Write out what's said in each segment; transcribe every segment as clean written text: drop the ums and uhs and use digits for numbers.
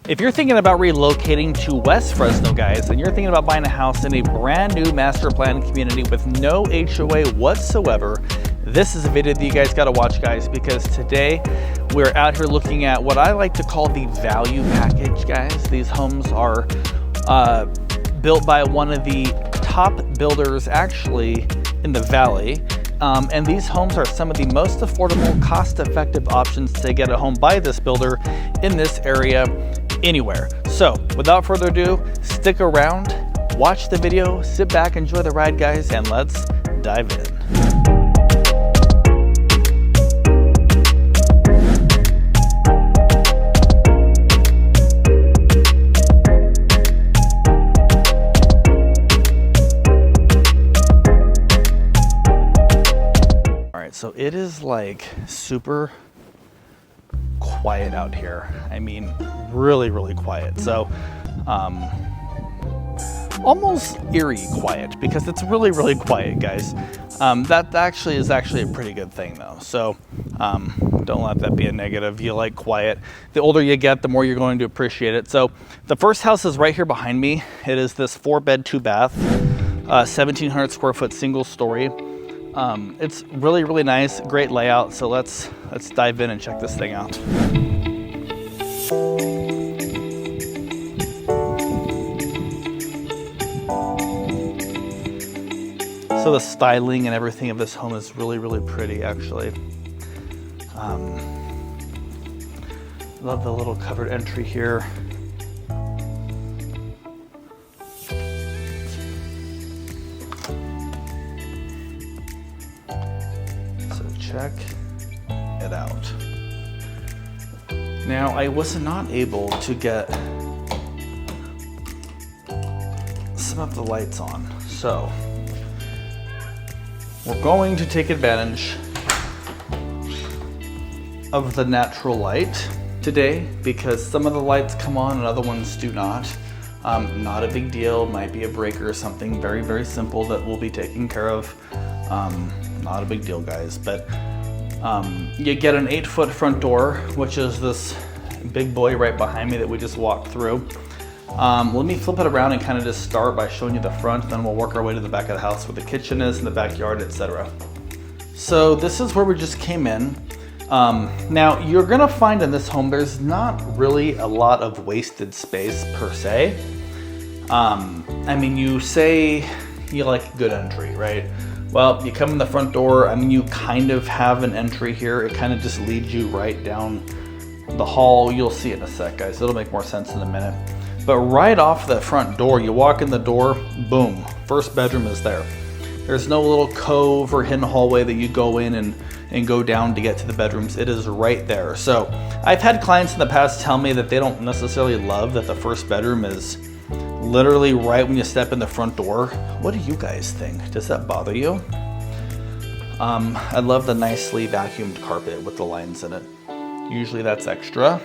If you're thinking about relocating to West Fresno, guys, and you're thinking about buying a house in a brand new master plan community with no HOA whatsoever, this is a video that you guys got to watch, guys, because today we're out here looking at what I like to call the value package, guys. These homes are built by one of the top builders actually in the valley. And these homes are some of the most affordable, cost-effective options to get a home by this builder in this area anywhere. So without further ado, stick around, watch the video, sit back, enjoy the ride, guys, and let's dive in. So it is like super quiet out here. I mean, really, really quiet. So almost eerie quiet, because it's really, really quiet, guys. That actually is a pretty good thing though. So don't let that be a negative. You like quiet. The older you get, the more you're going to appreciate it. So the first house is right here behind me. It is this 4-bed, 2-bath, 1,700 square foot single story. It's really, really nice, great layout. So let's dive in and check this thing out. So the styling and everything of this home is really, really pretty, actually. Love the little covered entry here. Check it out. Now, I was not able to get some of the lights on, so we're going to take advantage of the natural light today, because some of the lights come on and other ones do not. Not a big deal, might be a breaker or something very, very simple that we'll be taking care of. Not a big deal, guys, but you get an 8-foot front door, which is this big boy right behind me that we just walked through. Let me flip it around and kind of just start by showing you the front, then we'll work our way to the back of the house where the kitchen is and the backyard, etc. So this is where we just came in. Now you're gonna find in this home there's not really a lot of wasted space per se. I mean, you say you like a good entry, right? Well, you come in the front door, I mean, you kind of have an entry here. It kind of just leads you right down the hall. You'll see it in a sec, guys. It'll make more sense in a minute. But right off the front door, you walk in the door, boom, first bedroom is there. There's no little cove or hidden hallway that you go in and go down to get to the bedrooms. It is right there. So I've had clients in the past tell me that they don't necessarily love that the first bedroom is literally right when you step in the front door. What do you guys think? Does that bother you? I love the nicely vacuumed carpet with the lines in it. Usually that's extra.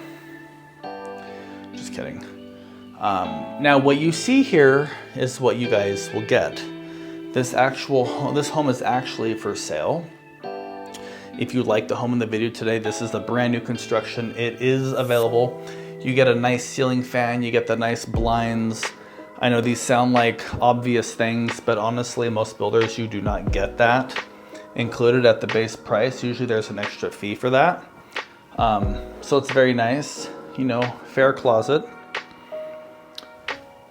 Just kidding. Now what you see here is what you guys will get. This home is actually for sale. If you like the home in the video today, this is a brand new construction. It is available. You get a nice ceiling fan, you get the nice blinds. I know these sound like obvious things, but honestly, most builders, you do not get that included at the base price. Usually there's an extra fee for that. So it's very nice, you know, fair closet.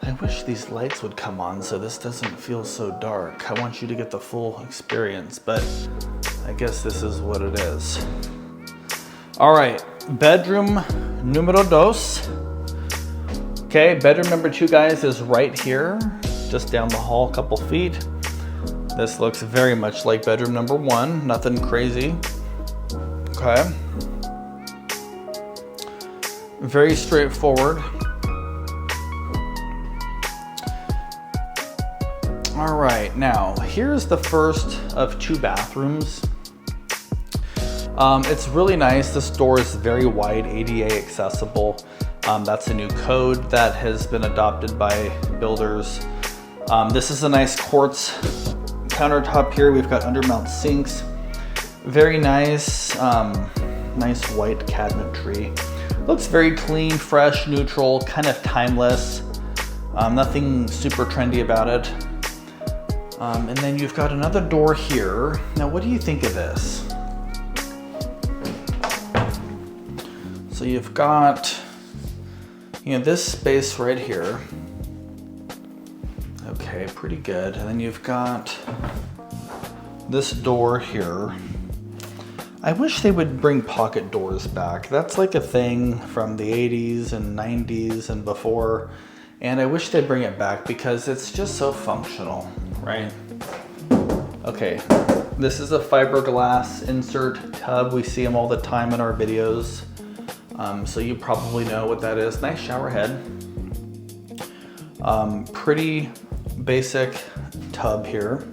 I wish these lights would come on so this doesn't feel so dark. I want you to get the full experience, but I guess this is what it is. All right, bedroom numero dos. Okay, bedroom number 2, guys, is right here, just down the hall a couple feet. This looks very much like bedroom number 1, nothing crazy. Okay. Very straightforward. All right, now here's the first of 2 bathrooms. It's really nice. This door is very wide, ADA accessible. That's a new code that has been adopted by builders. This is a nice quartz countertop here. We've got undermount sinks. Very nice, nice white cabinetry. Looks very clean, fresh, neutral, kind of timeless. Nothing super trendy about it. And then you've got another door here. Now, what do you think of this? So you've got, this space right here. Okay, pretty good. And then you've got this door here. I wish they would bring pocket doors back. That's like a thing from the 80s and 90s and before. And I wish they'd bring it back because it's just so functional, right? Okay, this is a fiberglass insert tub. We see them all the time in our videos. So you probably know what that is. Nice shower head. Pretty basic tub here.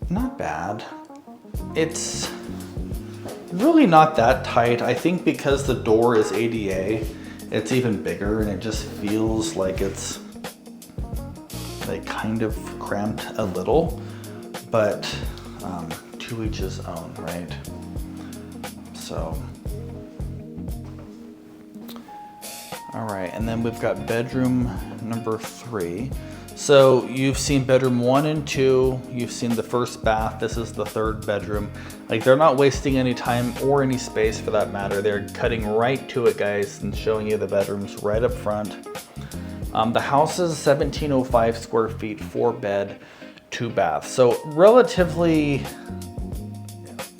Not bad. It's really not that tight. I think because the door is ADA, it's even bigger and it just feels like it's like kind of cramped a little, but to each his own, right? So, all right, and then we've got bedroom number 3. So you've seen bedroom 1 and 2, you've seen the first bath, this is the third bedroom. Like, they're not wasting any time or any space for that matter. They're cutting right to it, guys, and showing you the bedrooms right up front. The house is 1,705 square feet, 4 bed, 2 bath. So relatively,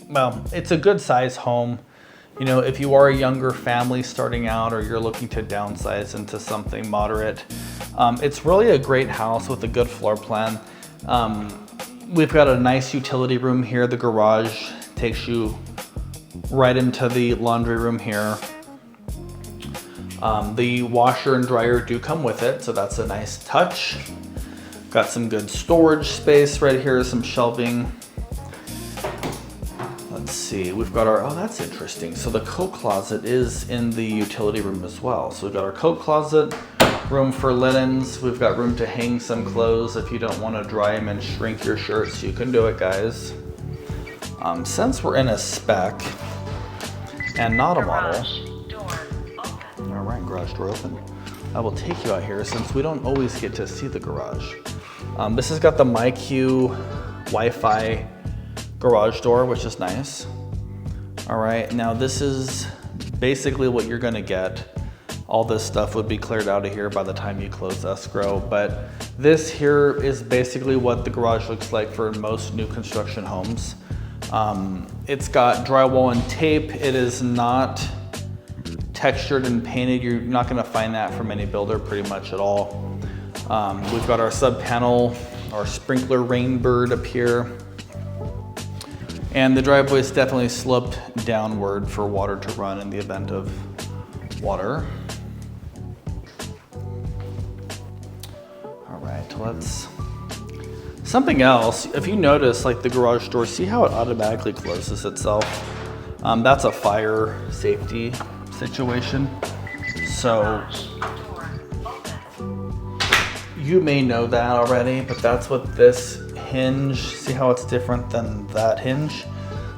well, it's a good size home. If you are a younger family starting out or you're looking to downsize into something moderate, it's really a great house with a good floor plan. We've got a nice utility room here. The garage takes you right into the laundry room here. The washer and dryer do come with it, so that's a nice touch. Got some good storage space right here, some shelving. Let's see, we've got our, oh, that's interesting. So the coat closet is in the utility room as well. So we've got our coat closet, room for linens. We've got room to hang some clothes if you don't want to dry them and shrink your shirts. You can do it, guys. Since we're in a spec and not a model. All right, garage door open. I will take you out here since we don't always get to see the garage. This has got the MyQ Wi-Fi garage door, which is nice. All right, now this is basically what you're gonna get. All this stuff would be cleared out of here by the time you close escrow, but this here is basically what the garage looks like for most new construction homes. It's got drywall and tape. It is not textured and painted. You're not gonna find that from any builder pretty much at all. We've got our sub panel, our sprinkler rainbird up here. And the driveway is definitely sloped downward for water to run in the event of water. All right, something else, if you notice, like the garage door, see how it automatically closes itself? That's a fire safety situation. So you may know that already, but that's what this hinge, see how it's different than that hinge?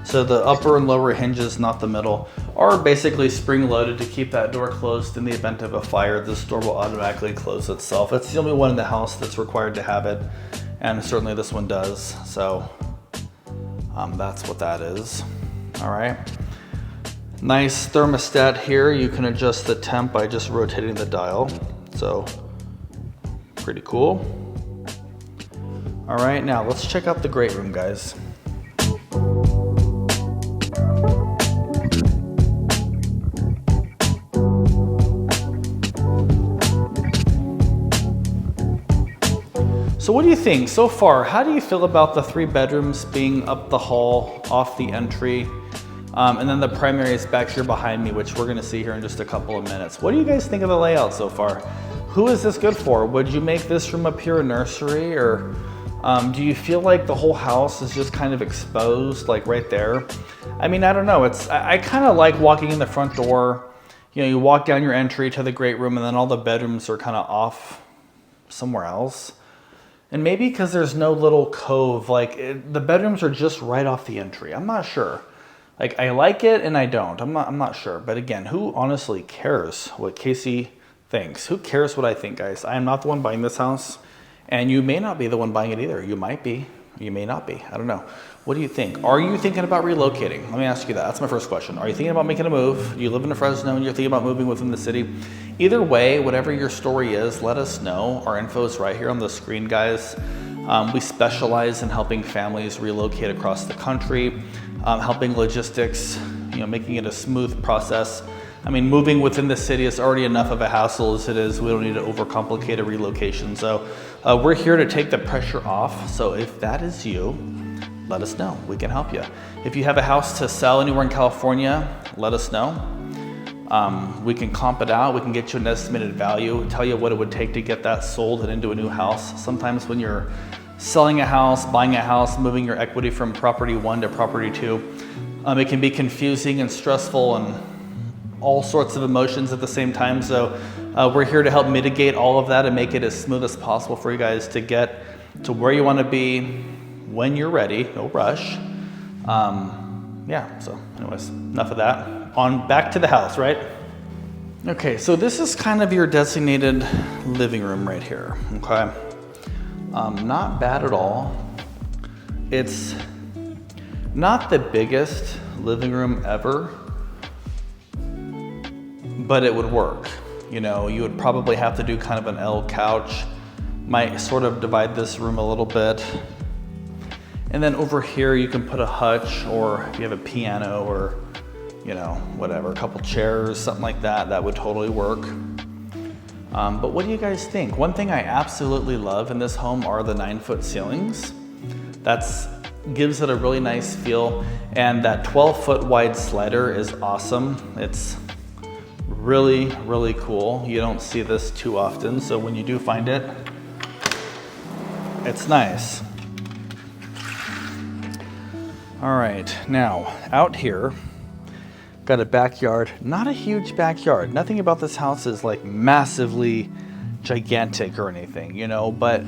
So the upper and lower hinges, not the middle, are basically spring loaded to keep that door closed in the event of a fire. This door will automatically close itself. It's the only one in the house that's required to have it, and certainly this one does. So that's what that is. All right. Nice thermostat here. You can adjust the temp by just rotating the dial. So pretty cool. All right, now let's check out the great room, guys. So what do you think so far? How do you feel about the 3 bedrooms being up the hall, off the entry? And then the primary is back here behind me, which we're gonna see here in just a couple of minutes. What do you guys think of the layout so far? Who is this good for? Would you make this room appear a nursery, or do you feel like the whole house is just kind of exposed, like right there? I mean, I don't know. I kind of like walking in the front door. You walk down your entry to the great room, and then all the bedrooms are kind of off somewhere else. And maybe because there's no little cove, the bedrooms are just right off the entry. I'm not sure. Like, I like it and I don't. I'm not sure. But again, who honestly cares what Casey thinks? Who cares what I think, guys? I am not the one buying this house, and you may not be the one buying it either. You might be. You may not be. I don't know. What do you think? Are you thinking about relocating? Let me ask you that. That's my first question. Are you thinking about making a move? You live in Fresno and you're thinking about moving within the city? Either way, whatever your story is, let us know. Our info is right here on the screen, guys. We specialize in helping families relocate across the country, helping logistics, making it a smooth process. I mean, moving within the city is already enough of a hassle as it is. We don't need to overcomplicate a relocation. So we're here to take the pressure off. So if that is you, let us know. We can help you. If you have a house to sell anywhere in California, let us know. We can comp it out. We can get you an estimated value, tell you what it would take to get that sold and into a new house. Sometimes when you're selling a house, buying a house, moving your equity from property 1 to property 2, it can be confusing and stressful and all sorts of emotions at the same time. So we're here to help mitigate all of that and make it as smooth as possible for you guys to get to where you want to be when you're ready. No rush. Yeah, so anyways, enough of that. On back to the house, right? Okay, so this is kind of your designated living room right here, okay? Not bad at all. It's not the biggest living room ever, but it would work. You would probably have to do kind of an L couch. Might sort of divide this room a little bit. And then over here you can put a hutch, or if you have a piano or, whatever, a couple chairs, something like that, that would totally work. But what do you guys think? One thing I absolutely love in this home are the 9-foot ceilings. That's gives it a really nice feel. And that 12-foot wide slider is awesome. It's really, really cool. You don't see this too often. So when you do find it, it's nice. All right, now out here, got a backyard, not a huge backyard. Nothing about this house is like massively gigantic or anything, but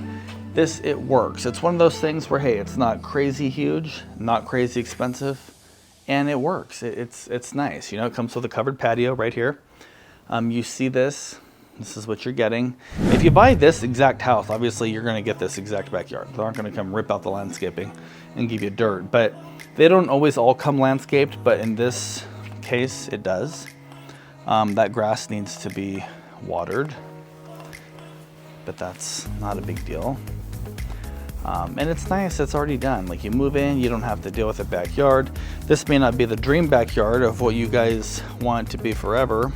it works. It's one of those things where, hey, it's not crazy huge, not crazy expensive, and it works. It's nice. It comes with a covered patio right here. You see this is what you're getting. If you buy this exact house, obviously you're gonna get this exact backyard. They aren't gonna come rip out the landscaping and give you dirt, but they don't always all come landscaped, but in this case, it does. That grass needs to be watered, but that's not a big deal. And it's nice, it's already done. Like, you move in, you don't have to deal with a backyard. This may not be the dream backyard of what you guys want to be forever,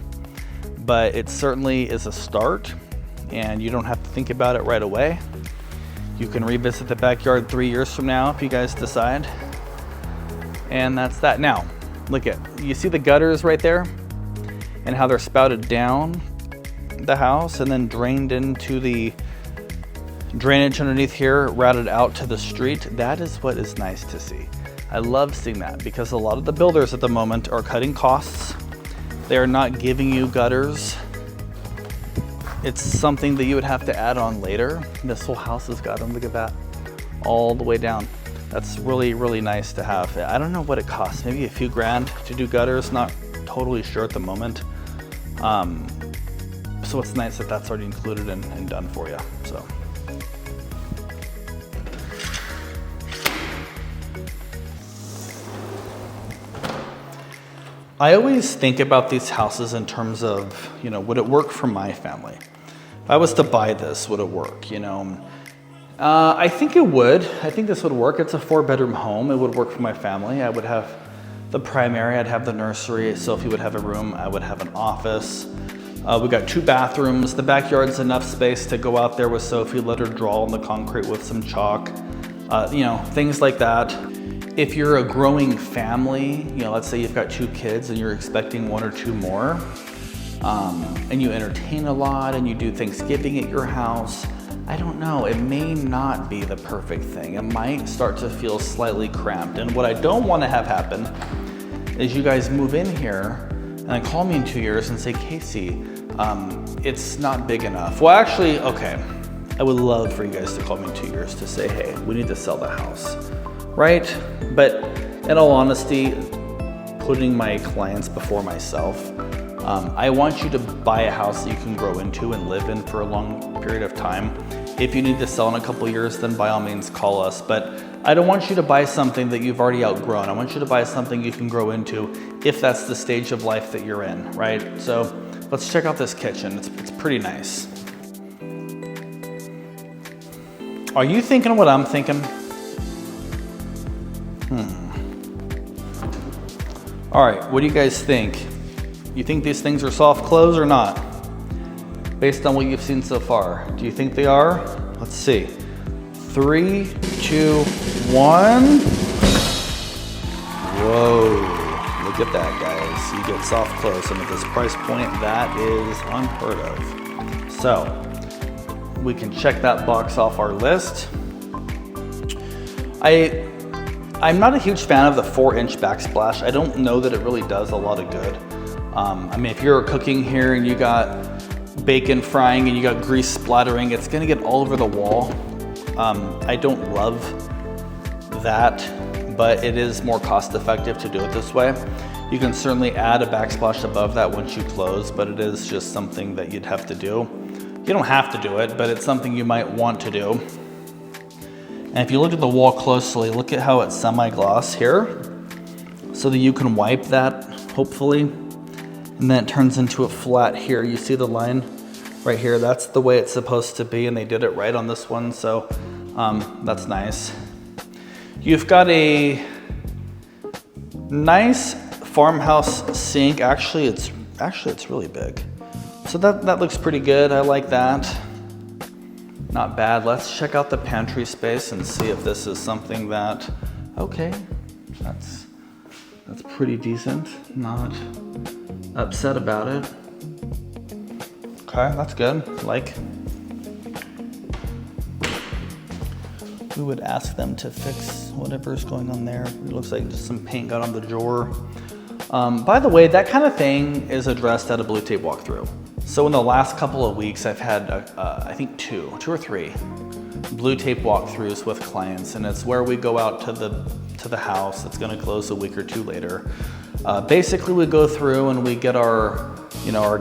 but it certainly is a start, and you don't have to think about it right away. You can revisit the backyard 3 years from now if you guys decide. And that's that. Now, you see the gutters right there and how they're spouted down the house and then drained into the drainage underneath here, routed out to the street. That is what is nice to see. I love seeing that because a lot of the builders at the moment are cutting costs. They are not giving you gutters. It's something that you would have to add on later. This whole house has got them, look at that, all the way down. That's really, really nice to have. I don't know what it costs, maybe a few grand to do gutters, not totally sure at the moment. So it's nice that that's already included and done for you, so. I always think about these houses in terms of, would it work for my family? If I was to buy this, would it work, I think it would. I think this would work. It's a 4-bedroom home. It would work for my family. I would have the primary, I'd have the nursery. Sophie would have a room. I would have an office. We got 2 bathrooms. The backyard's enough space to go out there with Sophie, let her draw on the concrete with some chalk, things like that. If you're a growing family, let's say you've got 2 kids and you're expecting 1 or 2 more, and you entertain a lot and you do Thanksgiving at your house, I don't know, it may not be the perfect thing. It might start to feel slightly cramped. And what I don't want to have happen is you guys move in here and then call me in 2 years and say, Casey, it's not big enough. Well, actually, okay, I would love for you guys to call me in 2 years to say, hey, we need to sell the house, right? But in all honesty, putting my clients before myself. I want you to buy a house that you can grow into and live in for a long period of time. If you need to sell in a couple years, then by all means call us. But I don't want you to buy something that you've already outgrown. I want you to buy something you can grow into if that's the stage of life that you're in, right? So let's check out this kitchen. It's pretty nice. Are you thinking what I'm thinking? All right, what do you guys think? You think these things are soft close or not? Based on what you've seen so far, do you think they are? Let's see. 3, 2, 1. Whoa, look at that, guys. You get soft close, and at this price point, that is unheard of. So, we can check that box off our list. I'm not a huge fan of the 4-inch backsplash. I don't know that it really does a lot of good. I mean, if you're cooking here and you got bacon frying and you got grease splattering, it's gonna get all over the wall. I don't love that, but it is more cost effective to do it this way. You can certainly add a backsplash above that once you close, but it is just something that you'd have to do. You don't have to do it, but it's something you might want to do. And if you look at the wall closely, look at how it's semi-gloss here, so that you can wipe that, hopefully, and then it turns into a flat here. You see the line right here? That's the way it's supposed to be, and they did it right on this one, so that's nice. You've got a nice farmhouse sink. Actually, it's really big. So that looks pretty good. I like that. Not bad. Let's check out the pantry space and see if this is something that, okay, that's pretty decent. Not upset about it. Okay, that's good. Like, we would ask them to fix whatever's going on there. It looks like just some paint got on the drawer. By the way, that kind of thing is addressed at a blue tape walkthrough. So in the last couple of weeks, I've had, I think two or three blue tape walkthroughs with clients, and it's where we go out to the house that's gonna close a week or two later. Basically, we go through and we get our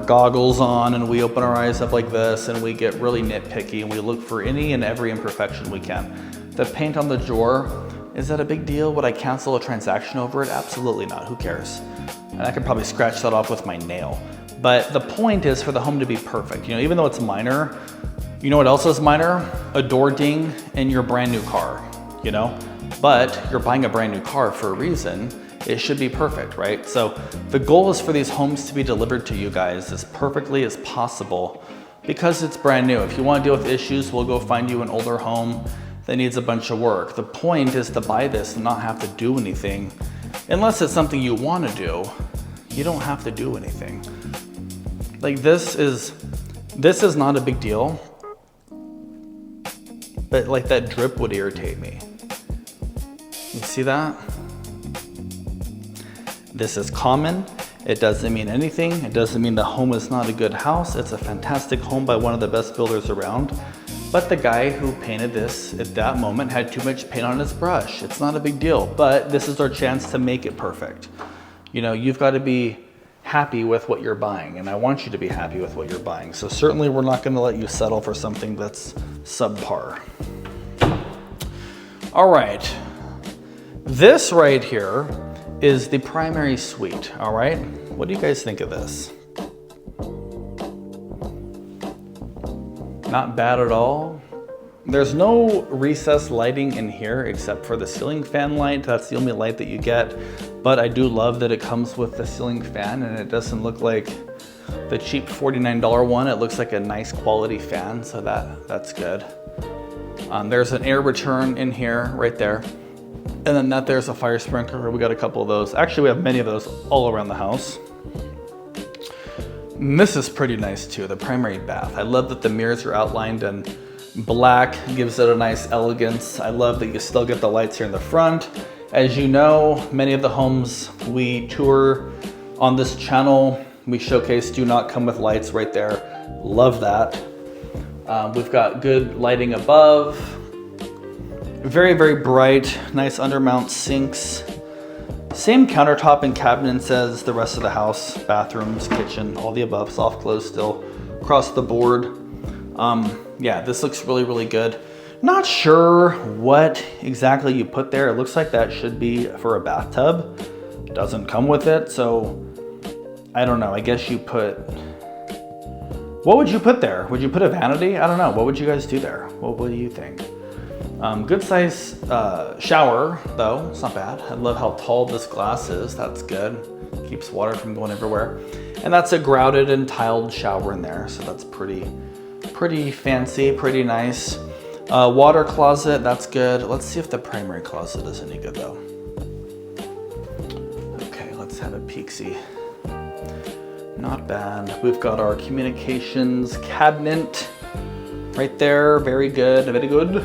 goggles on, and we open our eyes up like this, and we get really nitpicky, and we look for any and every imperfection we can. The paint on the drawer, is that a big deal? Would I cancel a transaction over it? Absolutely not. Who cares? And I could probably scratch that off with my nail. But the point is for the home to be perfect. Even though it's minor, you know what else is minor? A door ding in your brand new car, But you're buying a brand new car for a reason. It should be perfect, right? So the goal is for these homes to be delivered to you guys as perfectly as possible because it's brand new. If you want to deal with issues, we'll go find you an older home that needs a bunch of work. The point is to buy this and not have to do anything. Unless it's something you want to do, you don't have to do anything. Like this is not a big deal, but like that drip would irritate me. You see that? This is common. It doesn't mean anything. It doesn't mean the home is not a good house. It's a fantastic home by one of the best builders around. But the guy who painted this at that moment had too much paint on his brush. It's not a big deal, but this is our chance to make it perfect. You've got to be happy with what you're buying, and I want you to be happy with what you're buying. So certainly we're not going to let you settle for something that's subpar. All right. This right here is the primary suite, all right? What do you guys think of this? Not bad at all. There's no recessed lighting in here except for the ceiling fan light. That's the only light that you get. But I do love that it comes with the ceiling fan, and it doesn't look like the cheap $49 one. It looks like a nice quality fan, so that's good. There's an air return in here, right there. And then there's a fire sprinkler. We got a couple of those. Actually, we have many of those all around the house. And this is pretty nice too, the primary bath. I love that the mirrors are outlined in black, gives it a nice elegance. I love that you still get the lights here in the front. As you know, many of the homes we tour on this channel, we showcase do not come with lights right there. Love that. We've got good lighting above. Very, very bright, nice undermount sinks. Same countertop and cabinets as the rest of the house, bathrooms, kitchen, all the above, soft close still across the board. Yeah, this looks really, really good. Not sure what exactly you put there. It looks like that should be for a bathtub. Doesn't come with it, so I don't know. I guess you put, what would you put there? Would you put a vanity? I don't know. What would you guys do there? What do you think? Good size shower though, it's not bad. I love how tall this glass is, that's good. Keeps water from going everywhere. And that's a grouted and tiled shower in there, so that's pretty fancy, pretty nice. Water closet, that's good. Let's see if the primary closet is any good though. Okay, let's have a peek-see. Not bad. We've got our communications cabinet right there, very good, very good.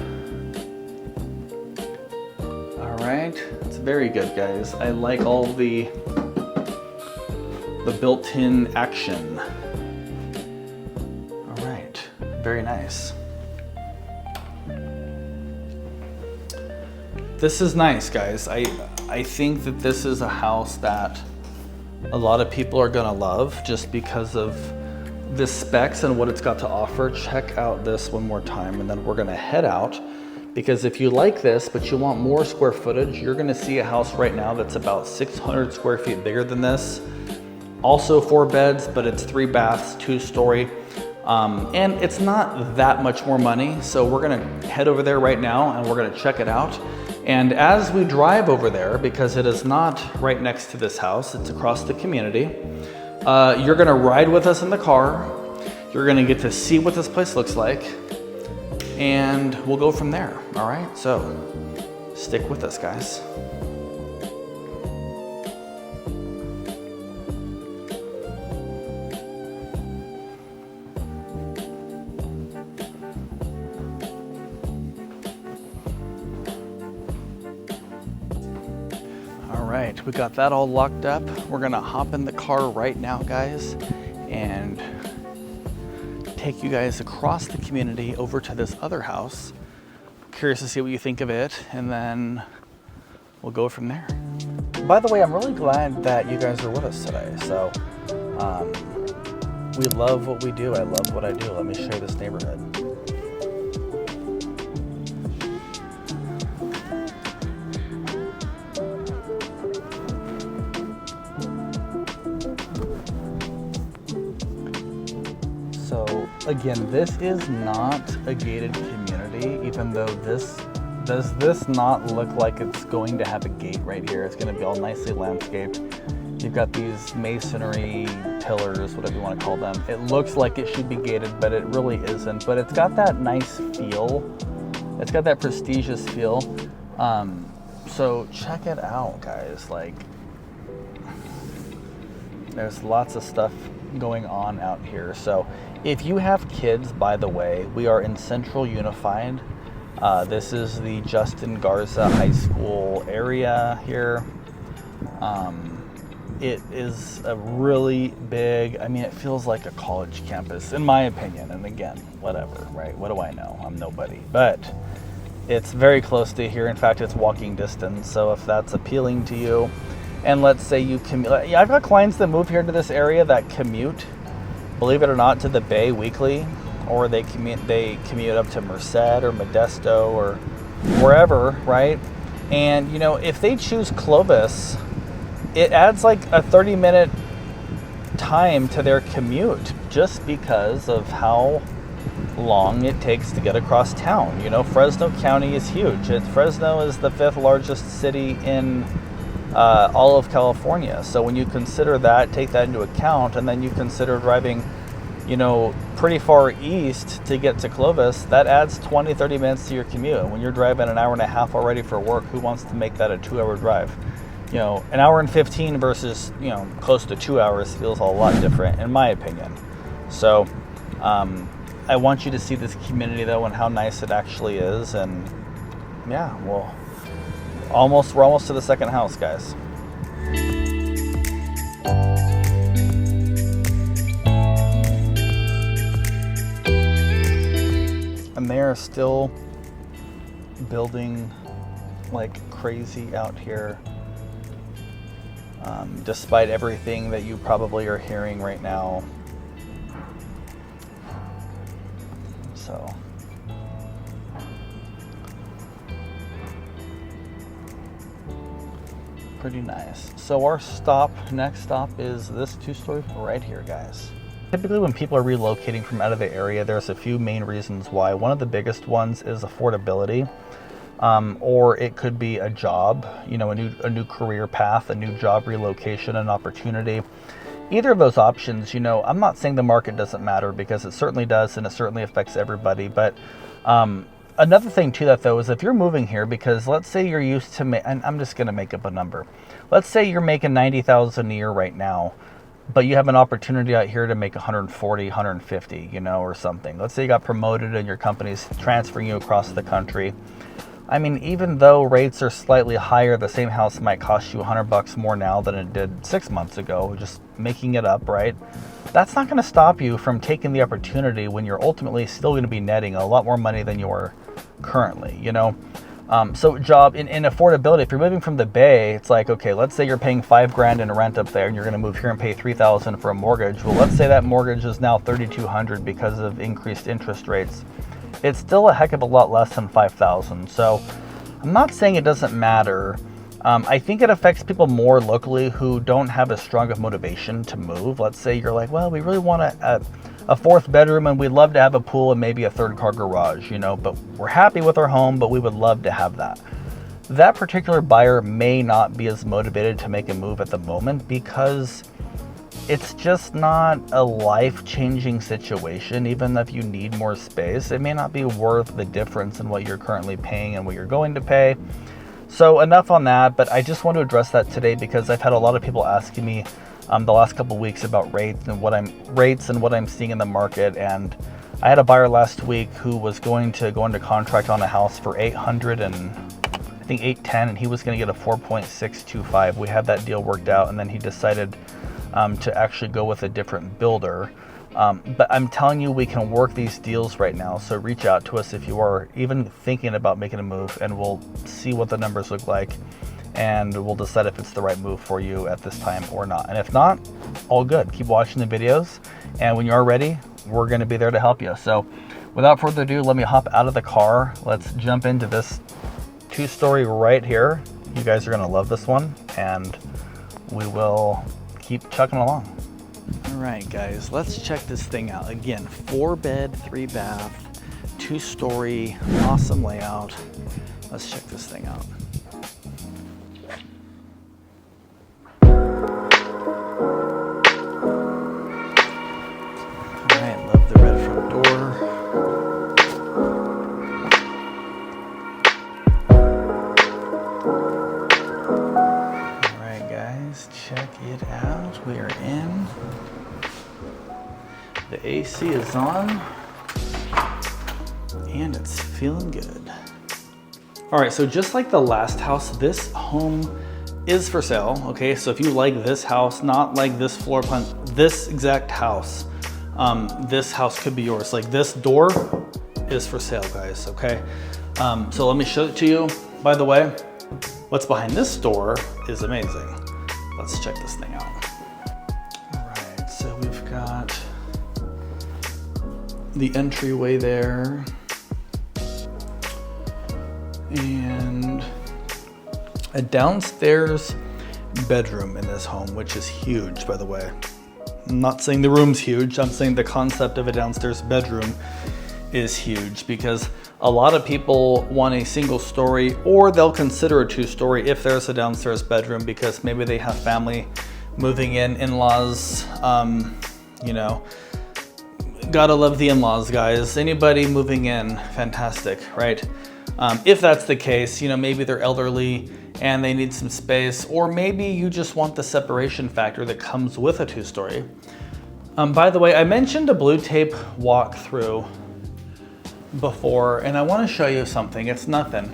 All right, it's very good, guys. I like all the built-in action. All right, very nice. This is nice, guys. I think that this is a house that a lot of people are gonna love just because of the specs and what it's got to offer. Check out this one more time and then we're gonna head out, because if you like this but you want more square footage, you're gonna see a house right now that's about 600 square feet bigger than this. Also 4 beds, but it's 3 baths, 2-story. And it's not that much more money. So we're gonna head over there right now and we're gonna check it out. And as we drive over there, because it is not right next to this house, it's across the community, you're gonna ride with us in the car. You're gonna get to see what this place looks like, and we'll go from there, all right? So stick with us, guys. We got that all locked up. We're gonna hop in the car right now, guys, and take you guys across the community over to this other house. Curious to see what you think of it, and then we'll go from there. By the way, I'm really glad that you guys are with us today. So we love what we do. I love what I do. Let me show you this neighborhood. So again, this is not a gated community, even though does this not look like it's going to have a gate right here? It's going to be all nicely landscaped. You've got these masonry pillars, whatever you want to call them. It looks like it should be gated, but it really isn't. But it's got that nice feel. It's got that prestigious feel. So check it out, guys. Like, there's lots of stuff going on out here. So if you have kids, by the way, we are in Central Unified. This is the Justin Garza High School area here. It is a really big, I mean, it feels like a college campus, in my opinion. And again, whatever, right? What do I know? I'm nobody. But it's very close to here. In fact, it's walking distance. So if that's appealing to you, and let's say you commute, I've got clients that move here to this area that commute, believe it or not, to the Bay weekly, or they commute up to Merced or Modesto or wherever, right? And you know, if they choose Clovis, it adds like a 30-minute time to their commute just because of how long it takes to get across town. You know, Fresno County is huge. Fresno is the 5th largest city in all of California. So when you consider that, take that into account, and then you consider driving, you know, pretty far east to get to Clovis, that adds 20-30 minutes to your commute. And when you're driving an hour and a half already for work, who wants to make that a 2-hour drive? You know, an hour and 15 versus, you know, close to 2 hours feels a lot different, in my opinion. So I want you to see this community though and how nice it actually is. And yeah, well, we're almost to the second house, guys. And they are still building like crazy out here. despite everything that you probably are hearing right now. So pretty nice. So our next stop is this 2-story right here, guys. Typically when people are relocating from out of the area, there's a few main reasons why. One of the biggest ones is affordability, or it could be a job, you know, a new career path, a new job relocation, an opportunity. Either of those options, you know, I'm not saying the market doesn't matter, because it certainly does, and it certainly affects everybody. But another thing to that, though, is if you're moving here, because let's say you're used to, and I'm just going to make up a number. Let's say you're making $90,000 a year right now, but you have an opportunity out here to make 140, 150, you know, or something. Let's say you got promoted and your company's transferring you across the country. I mean, even though rates are slightly higher, the same house might cost you $100 more now than it did 6 months ago, just making it up, right? That's not going to stop you from taking the opportunity when you're ultimately still going to be netting a lot more money than you are currently, you know? So job in affordability, if you're moving from the Bay, it's like, okay, let's say you're paying $5,000 in rent up there and you're going to move here and pay $3,000 for a mortgage. Well, let's say that mortgage is now $3,200 because of increased interest rates. It's still a heck of a lot less than $5,000. So I'm not saying it doesn't matter. I think it affects people more locally who don't have as strong of motivation to move. Let's say you're like, well, we really want a 4th bedroom and we'd love to have a pool and maybe a 3rd-car garage, you know, but we're happy with our home, but we would love to have that. That particular buyer may not be as motivated to make a move at the moment, because it's just not a life-changing situation. Even if you need more space, it may not be worth the difference in what you're currently paying and what you're going to pay. So enough on that, but I just want to address that today because I've had a lot of people asking me the last couple of weeks about rates and what I'm seeing in the market. And I had a buyer last week who was going to go into contract on a house for $800 and I think $810, and he was going to get a 4.625. We had that deal worked out, and then he decided to actually go with a different builder. But I'm telling you, we can work these deals right now. So reach out to us if you are even thinking about making a move, and we'll see what the numbers look like, and we'll decide if it's the right move for you at this time or not. And if not, all good. Keep watching the videos, and when you are ready, we're going to be there to help you. So without further ado, let me hop out of the car. Let's jump into this 2-story right here. You guys are going to love this one, and we will keep chugging along. All right, guys, let's check this thing out. Again, 4-bed, 3-bath, 2-story, awesome layout. Let's check this thing out. All right, love the red front door. All right, guys, check it out. We are in. The AC is on, and it's feeling good. All right, so just like the last house, this home is for sale, okay? So if you like this house, not like this floor plan, this exact house, this house could be yours. Like this door is for sale, guys, okay? So let me show it to you. By the way, what's behind this door is amazing. Let's check this thing out. All right, so we've got the entryway there, and a downstairs bedroom in this home, which is huge, by the way. I'm not saying the room's huge, I'm saying the concept of a downstairs bedroom is huge, because a lot of people want a single story, or they'll consider a 2-story if there's a downstairs bedroom, because maybe they have family moving in-laws, you know. Gotta love the in-laws, guys. Anybody moving in, fantastic, right? If that's the case, you know, maybe they're elderly and they need some space, or maybe you just want the separation factor that comes with a 2-story. By the way, I mentioned a blue tape walkthrough before, and I want to show you something. It's nothing,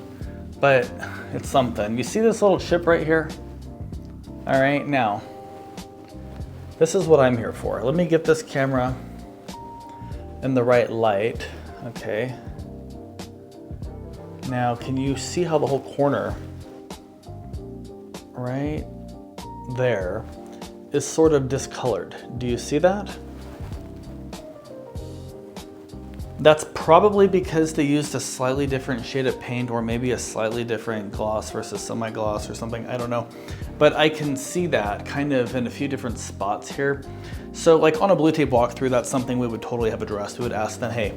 but it's something. You see this little chip right here? All right, now, this is what I'm here for. Let me get this camera in the right light. Okay. Now, can you see how the whole corner, right there is sort of discolored. Do you see that? That's probably because they used a slightly different shade of paint, or maybe a slightly different gloss versus semi-gloss or something, I don't know. But I can see that kind of in a few different spots here. So like on a blue tape walkthrough, that's something we would totally have addressed. We would ask them, hey,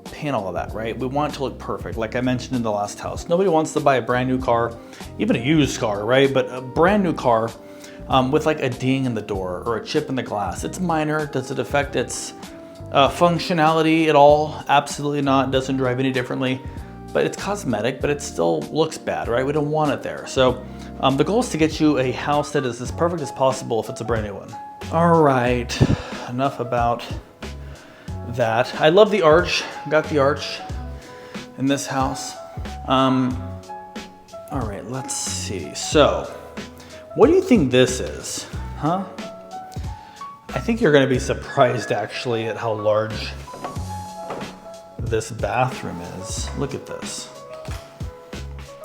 paint all of that, right? We want it to look perfect. Like I mentioned in the last house, nobody wants to buy a brand new car, even a used car, right? But a brand new car with like a ding in the door or a chip in the glass. It's minor. Does it affect its functionality at all? Absolutely not. It doesn't drive any differently, but it's cosmetic, but it still looks bad, right? We don't want it there. So the goal is to get you a house that is as perfect as possible if it's a brand new one. All right, enough about that. I love the arch. Got the arch in this house. All right, let's see. So what do you think this is, huh? I think you're gonna be surprised actually at how large this bathroom is. Look at this.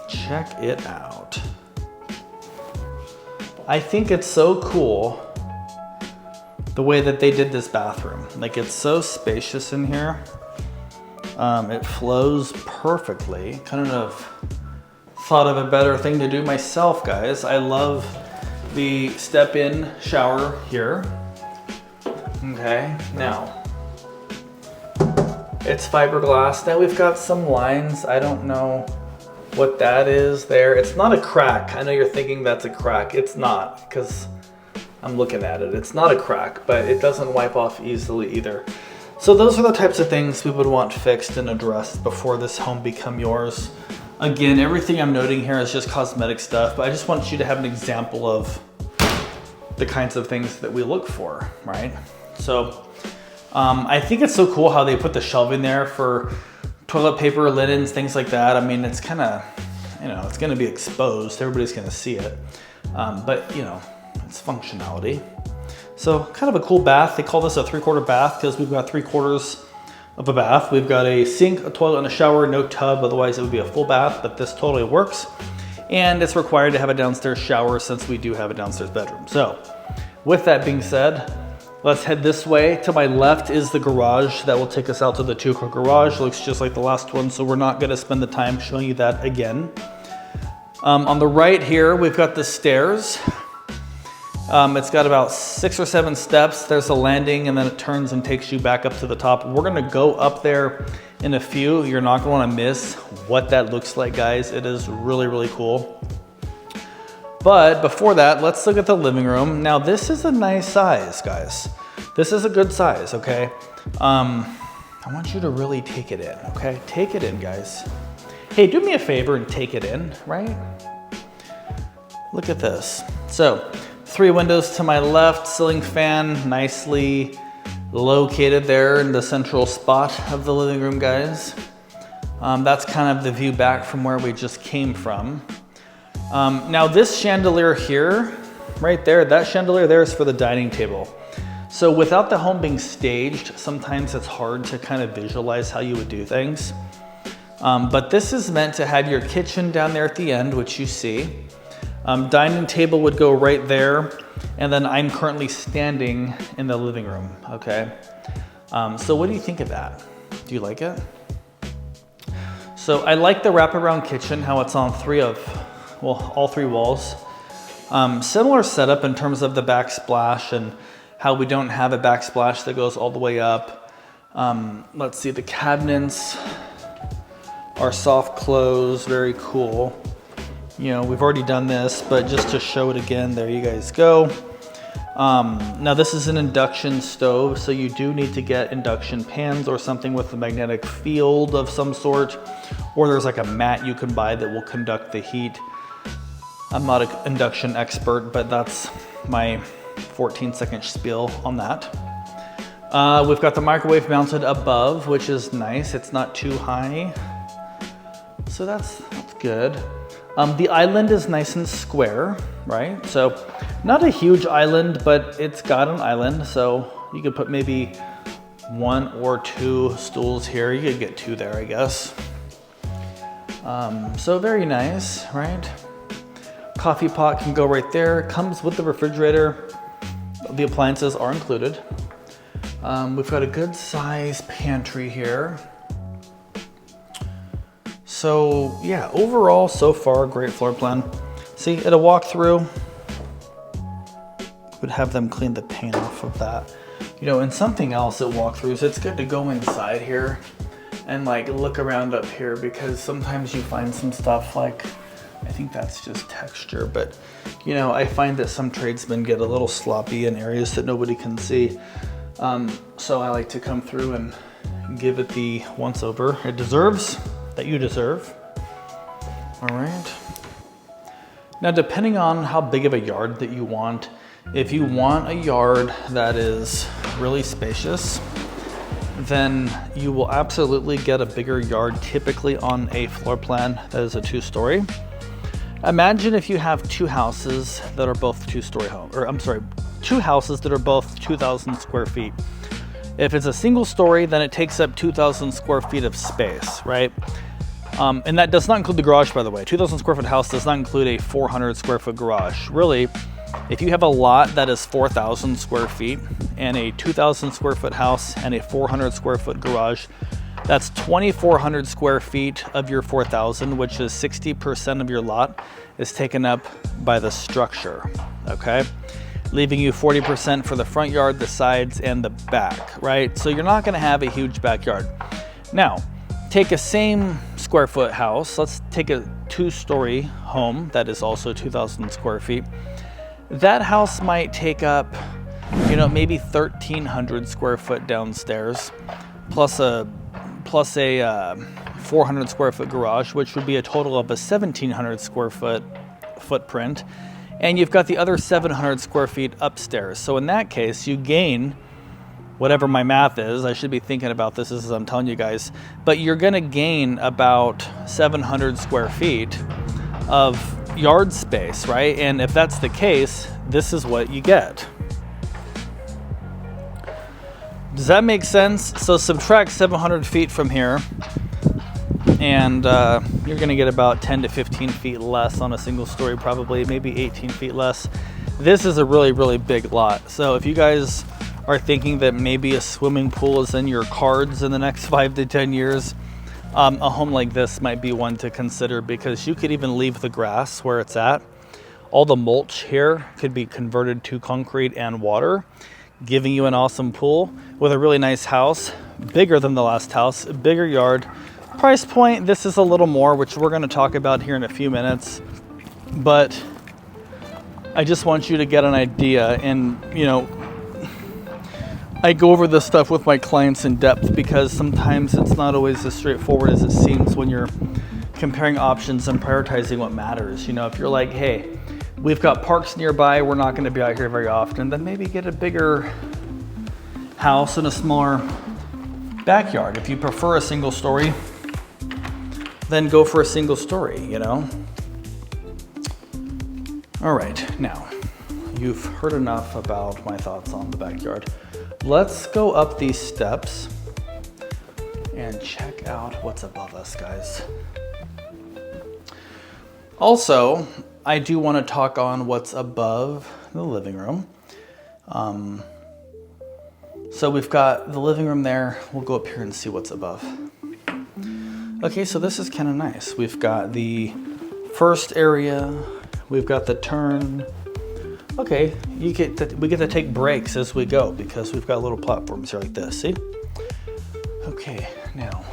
Check it out. I think it's so cool the way that they did this bathroom. Like it's so spacious in here. It flows perfectly. Kind of thought of a better thing to do myself, guys. I love the step-in shower here. Okay, now it's fiberglass. Now we've got some lines. I don't know what that is there. It's not a crack. I know you're thinking that's a crack. It's not, because I'm looking at it. It's not a crack, but it doesn't wipe off easily either. So those are the types of things we would want fixed and addressed before this home become yours. Again, everything I'm noting here is just cosmetic stuff, but I just want you to have an example of the kinds of things that we look for, right? So I think it's so cool how they put the shelving there for toilet paper, linens, things like that. I mean, it's kind of, you know, it's going to be exposed. Everybody's going to see it. But, you know, it's functionality. So kind of a cool bath. They call this a 3/4 bath because we've got 3/4 of a bath. We've got a sink, a toilet, and a shower, no tub. Otherwise, it would be a full bath, but this totally works. And it's required to have a downstairs shower since we do have a downstairs bedroom. So with that being said, let's head this way. To my left is the garage that will take us out to the 2-car garage. Looks just like the last one, so we're not gonna spend the time showing you that again. On the right here, we've got the stairs. It's got about 6 or 7 steps. There's a landing and then it turns and takes you back up to the top. We're gonna go up there in a few. You're not gonna wanna miss what that looks like, guys. It is really, really cool. But before that, let's look at the living room. Now this is a nice size, guys. This is a good size, okay? I want you to really take it in, okay? Take it in, guys. Hey, do me a favor and take it in, right? Look at this. So, 3 windows to my left, ceiling fan nicely located there in the central spot of the living room, guys. That's kind of the view back from where we just came from. Now this chandelier here, right there, that chandelier there is for the dining table. So without the home being staged, sometimes it's hard to kind of visualize how you would do things. But this is meant to have your kitchen down there at the end, which you see. Dining table would go right there. And then I'm currently standing in the living room, okay? So what do you think of that? Do you like it? So I like the wraparound kitchen, how it's on all 3 walls. Similar setup in terms of the backsplash and how we don't have a backsplash that goes all the way up. Let's see, the cabinets are soft close, very cool. You know, we've already done this, but just to show it again, there you guys go. Now this is an induction stove, so you do need to get induction pans or something with a magnetic field of some sort, or there's like a mat you can buy that will conduct the heat. I'm not an induction expert, but that's my 14-second spiel on that. We've got the microwave mounted above, which is nice. It's not too high, so that's good. The island is nice and square, right? So not a huge island, but it's got an island. So you could put maybe 1 or 2 stools here. You could get 2 there, I guess. So very nice, right? Coffee pot can go right there. Comes with the refrigerator. The appliances are included. We've got a good size pantry here. So yeah, overall, so far, great floor plan. See, at a walkthrough, would have them clean the paint off of that. You know, and something else at walkthroughs, it's good to go inside here and like look around up here, because sometimes you find some stuff like, I think that's just texture, but you know, I find that some tradesmen get a little sloppy in areas that nobody can see. So I like to come through and give it the once over it deserves, that you deserve. All right. Now, depending on how big of a yard that you want, if you want a yard that is really spacious, then you will absolutely get a bigger yard, typically on a floor plan that is a 2-story. Imagine if you have two houses that are both 2-story home, or I'm sorry, two houses that are both 2,000 square feet. If it's a single story, then it takes up 2,000 square feet of space, right? And that does not include the garage, by the way. 2,000 square foot house does not include a 400 square foot garage. Really, if you have a lot that is 4,000 square feet and a 2,000 square foot house and a 400 square foot garage, that's 2,400 square feet of your 4,000, which is 60% of your lot, is taken up by the structure, okay? Leaving you 40% for the front yard, the sides, and the back, right? So you're not gonna have a huge backyard. Now, take a same square foot house. Let's take a 2-story home that is also 2,000 square feet. That house might take up, you know, maybe 1,300 square foot downstairs, plus a 400 square foot garage, which would be a total of a 1,700 square foot footprint. And you've got the other 700 square feet upstairs. So in that case, you gain whatever my math is. I should be thinking about this as I'm telling you guys, but you're gonna gain about 700 square feet of yard space, right? And if that's the case, this is what you get. Does that make sense? So subtract 700 feet from here, and you're gonna get about 10 to 15 feet less on a single story, probably maybe 18 feet less. This is a really, really big lot. So if you guys are thinking that maybe a swimming pool is in your cards in the next 5 to 10 years, a home like this might be one to consider, because you could even leave the grass where it's at. All the mulch here could be converted to concrete and water, giving you an awesome pool with a really nice house, bigger than the last house, bigger yard. Price point, this is a little more, which we're gonna talk about here in a few minutes, but I just want you to get an idea. And you know, I go over this stuff with my clients in depth, because sometimes it's not always as straightforward as it seems when you're comparing options and prioritizing what matters. You know, if you're like, hey, we've got parks nearby, we're not gonna be out here very often, then maybe get a bigger house and a smaller backyard. If you prefer a single story, then go for a single story, you know? All right, now, you've heard enough about my thoughts on the backyard. Let's go up these steps and check out what's above us, guys. Also, I do want to talk on what's above the living room. So we've got the living room there. We'll go up here and see what's above. Okay, so this is kind of nice. We've got the first area. We've got the turn. Okay, we get to take breaks as we go, because we've got little platforms here like this, see? Okay, now.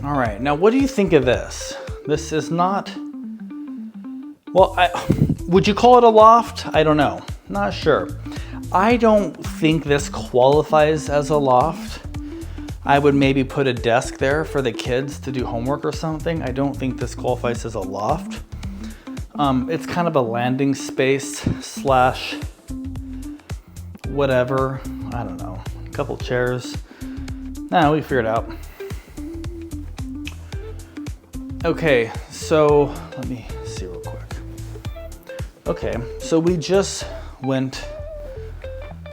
All right, now what do you think of this? This is not, well, would you call it a loft? I don't know, not sure. I don't think this qualifies as a loft. I would maybe put a desk there for the kids to do homework or something. I don't think this qualifies as a loft. It's kind of a landing space slash whatever. I don't know, a couple chairs. Nah, we figured it out. Okay, so let me see real quick. Okay, so we just went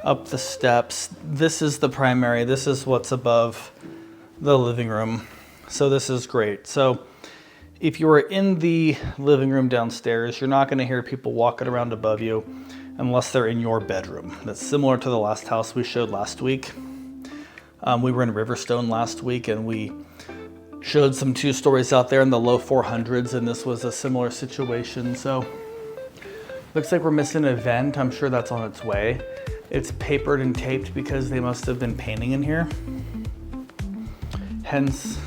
up the steps. This is the primary. This is what's above the living room. So this is great. So if you were in the living room downstairs, you're not gonna hear people walking around above you unless they're in your bedroom. That's similar to the last house we showed last week. We were in Riverstone last week and we showed some 2-stories out there in the low 400s, and this was a similar situation. So looks like we're missing a vent. I'm sure that's on its way. It's papered and taped because they must have been painting in here. Hence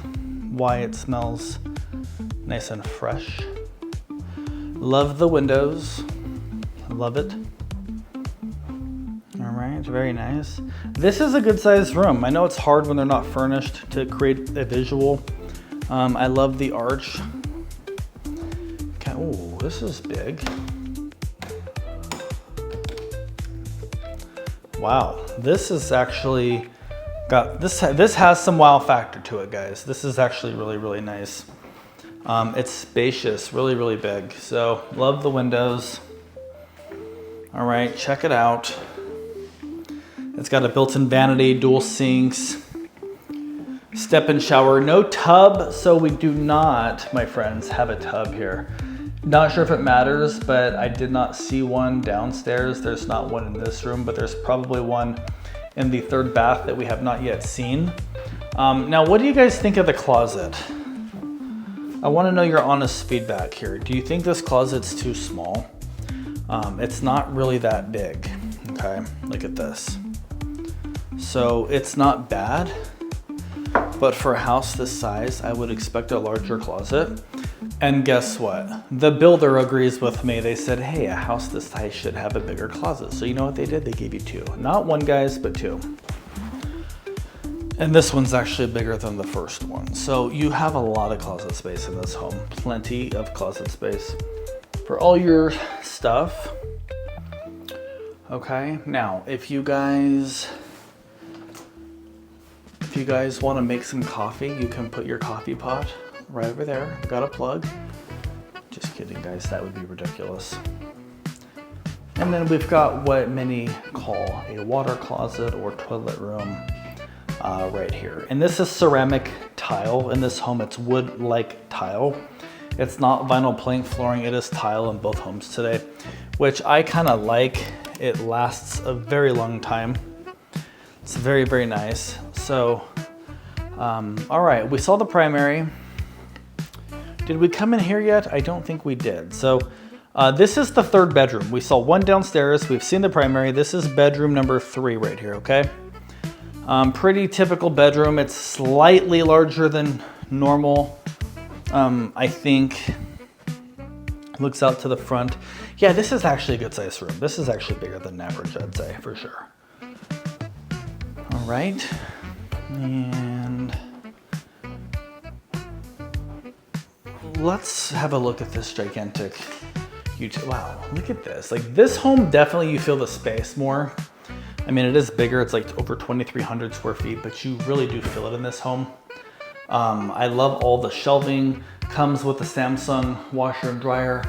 why it smells nice and fresh. Love the windows. Love it. All right, very nice. This is a good sized room. I know it's hard when they're not furnished to create a visual. I love the arch. Okay, oh, this is big. Wow, this is actually got this has some wow factor to it, guys. This is actually really, really nice. It's spacious, really, really big. So love the windows. All right, check it out. It's got a built-in vanity, dual sinks, step-in shower, no tub. So we do not, my friends, have a tub here. Not sure if it matters, but I did not see one downstairs. There's not one in this room, but there's probably one in the third bath that we have not yet seen. Now, what do you guys think of the closet? I want to know your honest feedback here. Do you think this closet's too small? It's not really that big, okay? Look at this. So it's not bad, but for a house this size, I would expect a larger closet. And guess what? The builder agrees with me. They said, hey, a house this size should have a bigger closet. So you know what they did? They gave you 2. Not 1, guys, but 2. And this one's actually bigger than the first one. So you have a lot of closet space in this home. Plenty of closet space for all your stuff. Okay, now if you guys want to make some coffee, you can put your coffee pot right over there. Got a plug. Just kidding, guys, that would be ridiculous. And then we've got what many call a water closet or toilet room right here. And this is ceramic tile. In this home, it's wood-like tile. It's not vinyl plank flooring, it is tile in both homes today, which I kind of like. It lasts a very long time. It's very, very nice. So, all right, we saw the primary. Did we come in here yet? I don't think we did. So this is the third bedroom. We saw one downstairs. We've seen the primary. This is bedroom number 3 right here, okay? Pretty typical bedroom. It's slightly larger than normal. I think looks out to the front. Yeah, this is actually a good sized room. This is actually bigger than average, I'd say, for sure. All right, and let's have a look at this gigantic wow, look at this. Like this home, definitely you feel the space more. I mean, it is bigger. It's like over 2,300 square feet, but you really do feel it in this home. I love all the shelving. Comes with the Samsung washer and dryer.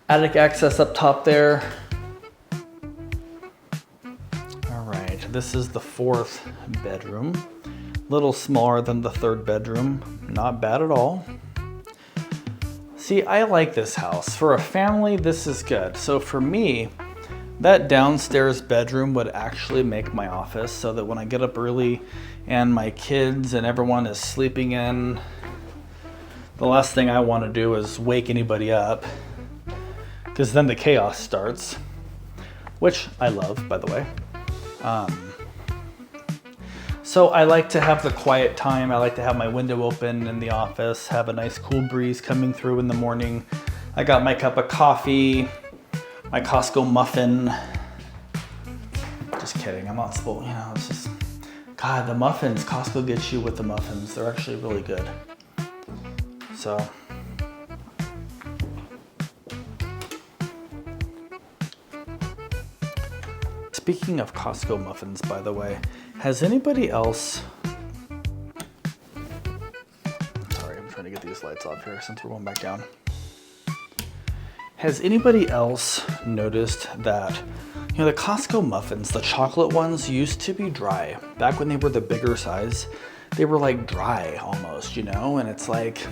Attic access up top there. All right, this is the 4th bedroom. Little smaller than the 3rd bedroom. Not bad at all. See, I like this house. For a family, this is good. So for me, that downstairs bedroom would actually make my office so that when I get up early and my kids and everyone is sleeping in, the last thing I want to do is wake anybody up, because then the chaos starts, which I love, by the way. So I like to have the quiet time. I like to have my window open in the office, have a nice cool breeze coming through in the morning. I got my cup of coffee, my Costco muffin. Just kidding, I'm not supposed, you know, it's just, God, the muffins, Costco gets you with the muffins. They're actually really good. So, speaking of Costco muffins, by the way, has anybody else, sorry, I'm trying to get these lights off here since we're going back down. Has anybody else noticed that, you know, the Costco muffins, the chocolate ones used to be dry. Back when they were the bigger size, they were like dry almost, you know, and it's like,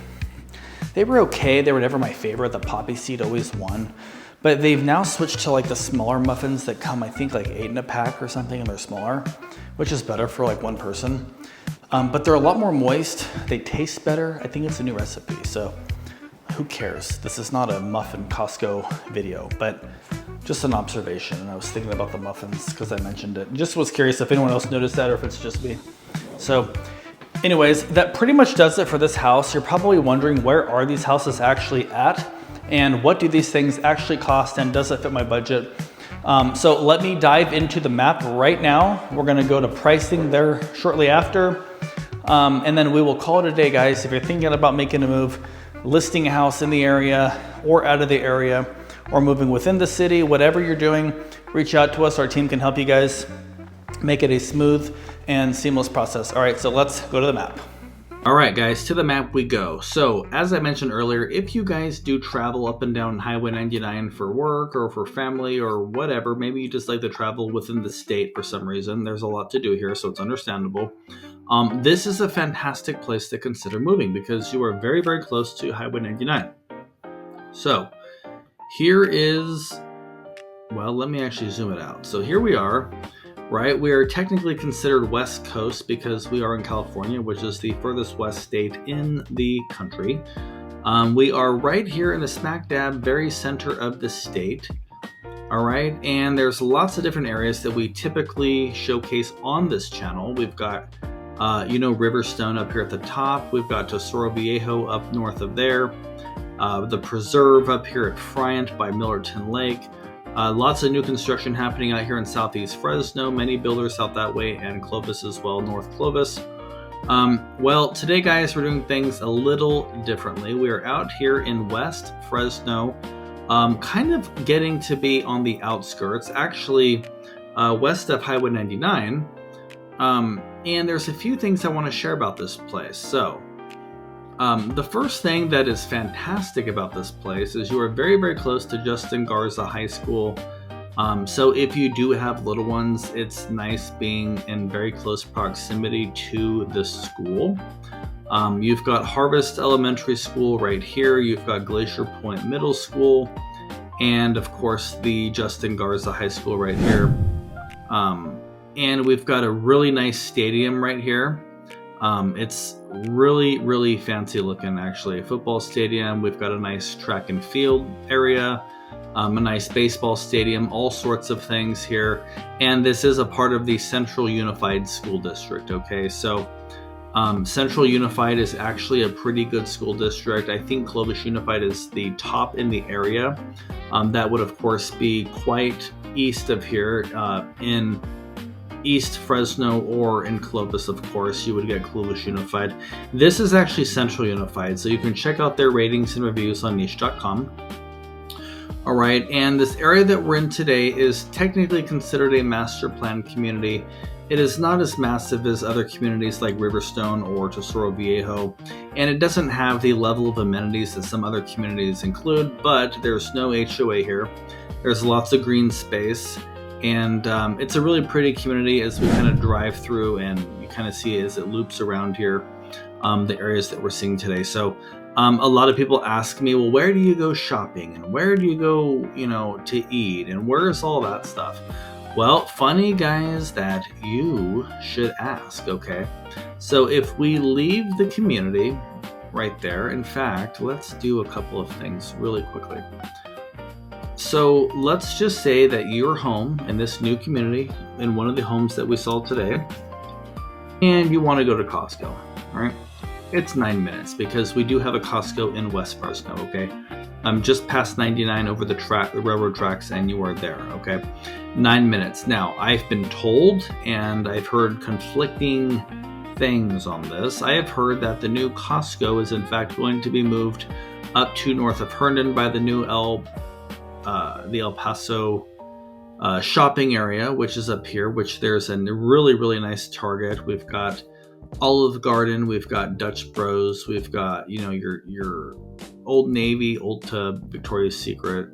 They were okay. They were never my favorite. The poppy seed always won. But they've now switched to like the smaller muffins that come, I think, like 8 in a pack or something, and they're smaller, which is better for like one person. But they're a lot more moist. They taste better. I think it's a new recipe, so who cares? This is not a muffin Costco video, but just an observation. And I was thinking about the muffins because I mentioned it. Just was curious if anyone else noticed that or if it's just me. So anyways, that pretty much does it for this house. You're probably wondering, where are these houses actually at? And what do these things actually cost, and does it fit my budget? So let me dive into the map right now. We're gonna go to pricing there shortly after. And then we will call it a day, guys. If you're thinking about making a move, listing a house in the area or out of the area, or moving within the city, whatever you're doing, reach out to us. Our team can help you guys make it a smooth and seamless process. All right, so let's go to the map. All right, guys, to the map we go. So as I mentioned earlier, if you guys do travel up and down Highway 99 for work or for family or whatever, maybe you just like to travel within the state for some reason, there's a lot to do here, so it's understandable. This is a fantastic place to consider moving because you are very, very close to Highway 99. So here is, well, let me actually zoom it out. So here we are. Right, we are technically considered West Coast because we are in California, which is the furthest west state in the country. We are right here in the smack dab very center of the state. All right, and there's lots of different areas that we typically showcase on this channel. We've got, Riverstone up here at the top. We've got Tesoro Viejo up north of there. The Preserve up here at Friant by Millerton Lake. Lots of new construction happening out here in Southeast Fresno. Many builders out that way, and Clovis as well, North Clovis. Well, today, guys, we're doing things a little differently. We are out here in West Fresno, kind of getting to be on the outskirts, actually west of Highway 99. And there's a few things I want to share about this place. So the first thing that is fantastic about this place is you are very, very close to Justin Garza High School. So if you do have little ones, it's nice being in very close proximity to the school. You've got Harvest Elementary School right here. You've got Glacier Point Middle School. And of course, the Justin Garza High School right here. And we've got a really nice stadium right here. It's really, really fancy looking, actually. A football stadium. We've got a nice track and field area, a nice baseball stadium, all sorts of things here. And this is a part of the Central Unified School District, okay? So Central Unified is actually a pretty good school district. I think Clovis Unified is the top in the area. That would, of course, be quite east of here in East Fresno, or in Clovis, of course, you would get Clovis Unified. This is actually Central Unified, so you can check out their ratings and reviews on niche.com. All right, and this area that we're in today is technically considered a master plan community. It is not as massive as other communities like Riverstone or Tesoro Viejo, and it doesn't have the level of amenities that some other communities include, but there's no HOA here. There's lots of green space. And it's a really pretty community as we kind of drive through, and you kind of see it as it loops around here, the areas that we're seeing today. So a lot of people ask me, well, where do you go shopping? And where do you go, to eat? And where's all that stuff? Well, funny, guys, that you should ask, okay? So if we leave the community right there, in fact, let's do a couple of things really quickly. So let's just say that you're home in this new community, in one of the homes that we saw today, and you want to go to Costco, all right? It's 9 minutes because we do have a Costco in West Fresno, okay? I'm just past 99 over the railroad tracks, and you are there, okay? 9 minutes. Now, I've been told, and I've heard conflicting things on this. I have heard that the new Costco is in fact going to be moved up to north of Herndon by the new the El Paso shopping area, which is up here, which there's a really, really nice Target. We've got Olive Garden, we've got Dutch Bros, we've got, your Old Navy, Ulta, Victoria's Secret,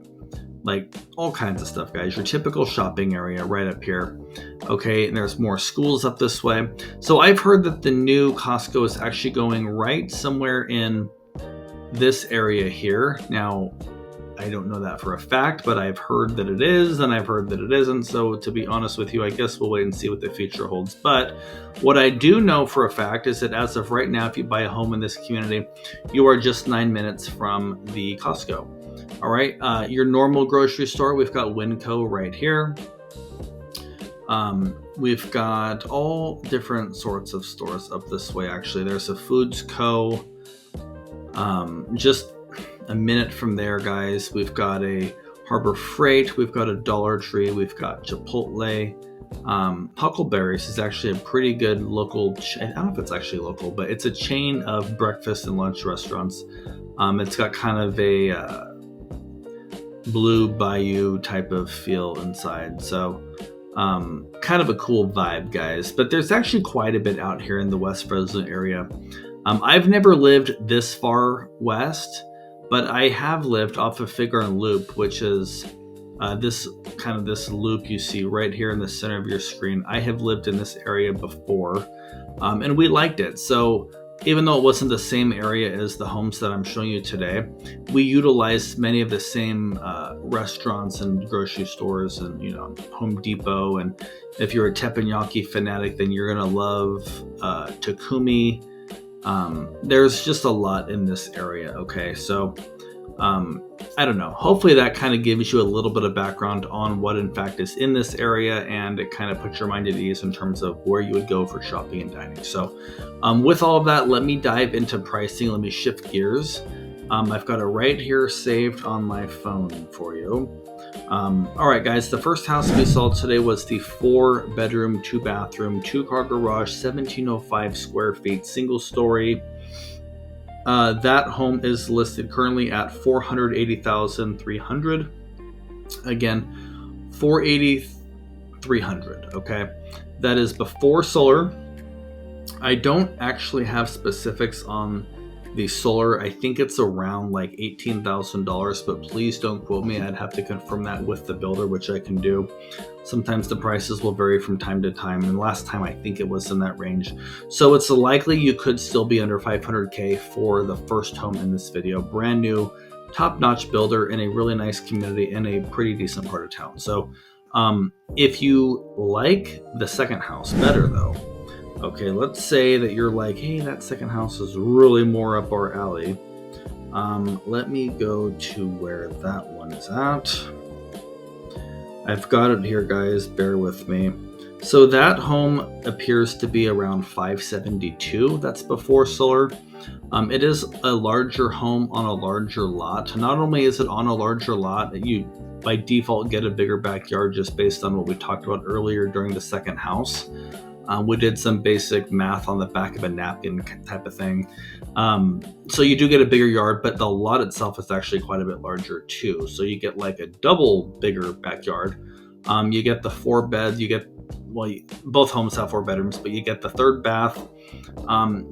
like all kinds of stuff, guys. Your typical shopping area right up here. Okay, and there's more schools up this way. So I've heard that the new Costco is actually going right somewhere in this area here. Now, I don't know that for a fact, but I've heard that it is, and I've heard that it isn't. So to be honest with you, I guess we'll wait and see what the future holds. But what I do know for a fact is that as of right now, if you buy a home in this community, you are just 9 minutes from the Costco. All right, your normal grocery store, we've got Winco right here. We've got all different sorts of stores up this way. Actually, there's a Foods Co. Just a minute from there, guys, we've got a Harbor Freight, we've got a Dollar Tree, we've got Chipotle. Huckleberry's is actually a pretty good local I don't know if it's actually local, but it's a chain of breakfast and lunch restaurants. It's got kind of a Blue Bayou type of feel inside, so kind of a cool vibe, guys. But there's actually quite a bit out here in the West Fresno area. I've never lived this far west, but I have lived off of Figure and Loop, which is this loop you see right here in the center of your screen. I have lived in this area before, and we liked it. So even though it wasn't the same area as the homes that I'm showing you today, we utilized many of the same restaurants and grocery stores and, Home Depot. And if you're a teppanyaki fanatic, then you're going to love Takumi. There's just a lot in this area. Okay, so I don't know. Hopefully that kind of gives you a little bit of background on what in fact is in this area, and it kind of puts your mind at ease in terms of where you would go for shopping and dining. So with all of that, let me dive into pricing. Let me shift gears. I've got it right here saved on my phone for you. All right, guys, the first house we saw today was the 4-bedroom, 2-bathroom, 2-car garage, 1,705 square feet, single story. That home is listed currently at $480,300. Again, $480,300. Okay, that is before solar. I don't actually have specifics on the solar. I think it's around like $18,000, but please don't quote me. I'd have to confirm that with the builder, which I can do. Sometimes the prices will vary from time to time, and last time I think it was in that range. So it's likely you could still be under $500K for the first home in this video. Brand new, top-notch builder in a really nice community in a pretty decent part of town. So if you like the second house better though, okay, let's say that you're like, hey, that second house is really more up our alley. Let me go to where that one is at. I've got it here, guys. Bear with me. So that home appears to be around $572. That's before solar. It is a larger home on a larger lot. Not only is it on a larger lot, you by default get a bigger backyard just based on what we talked about earlier during the second house. We did some basic math on the back of a napkin type of thing. So you do get a bigger yard, but the lot itself is actually quite a bit larger too. So you get like a double bigger backyard. You get the 4 beds, both homes have 4 bedrooms, but you get the 3rd bath.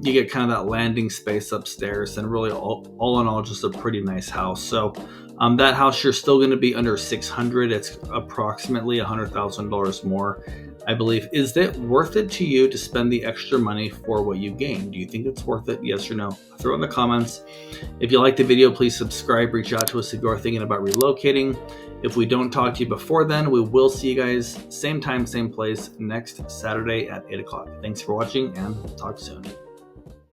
You get kind of that landing space upstairs, and really all in all, just a pretty nice house. So that house, you're still going to be under $600. It's approximately $100,000 more, I believe. Is it worth it to you to spend the extra money for what you gain? Do you think it's worth it? Yes or no? Throw it in the comments. If you like the video, please subscribe. Reach out to us if you are thinking about relocating. If we don't talk to you before then, we will see you guys same time, same place next Saturday at 8 o'clock. Thanks for watching, and talk soon.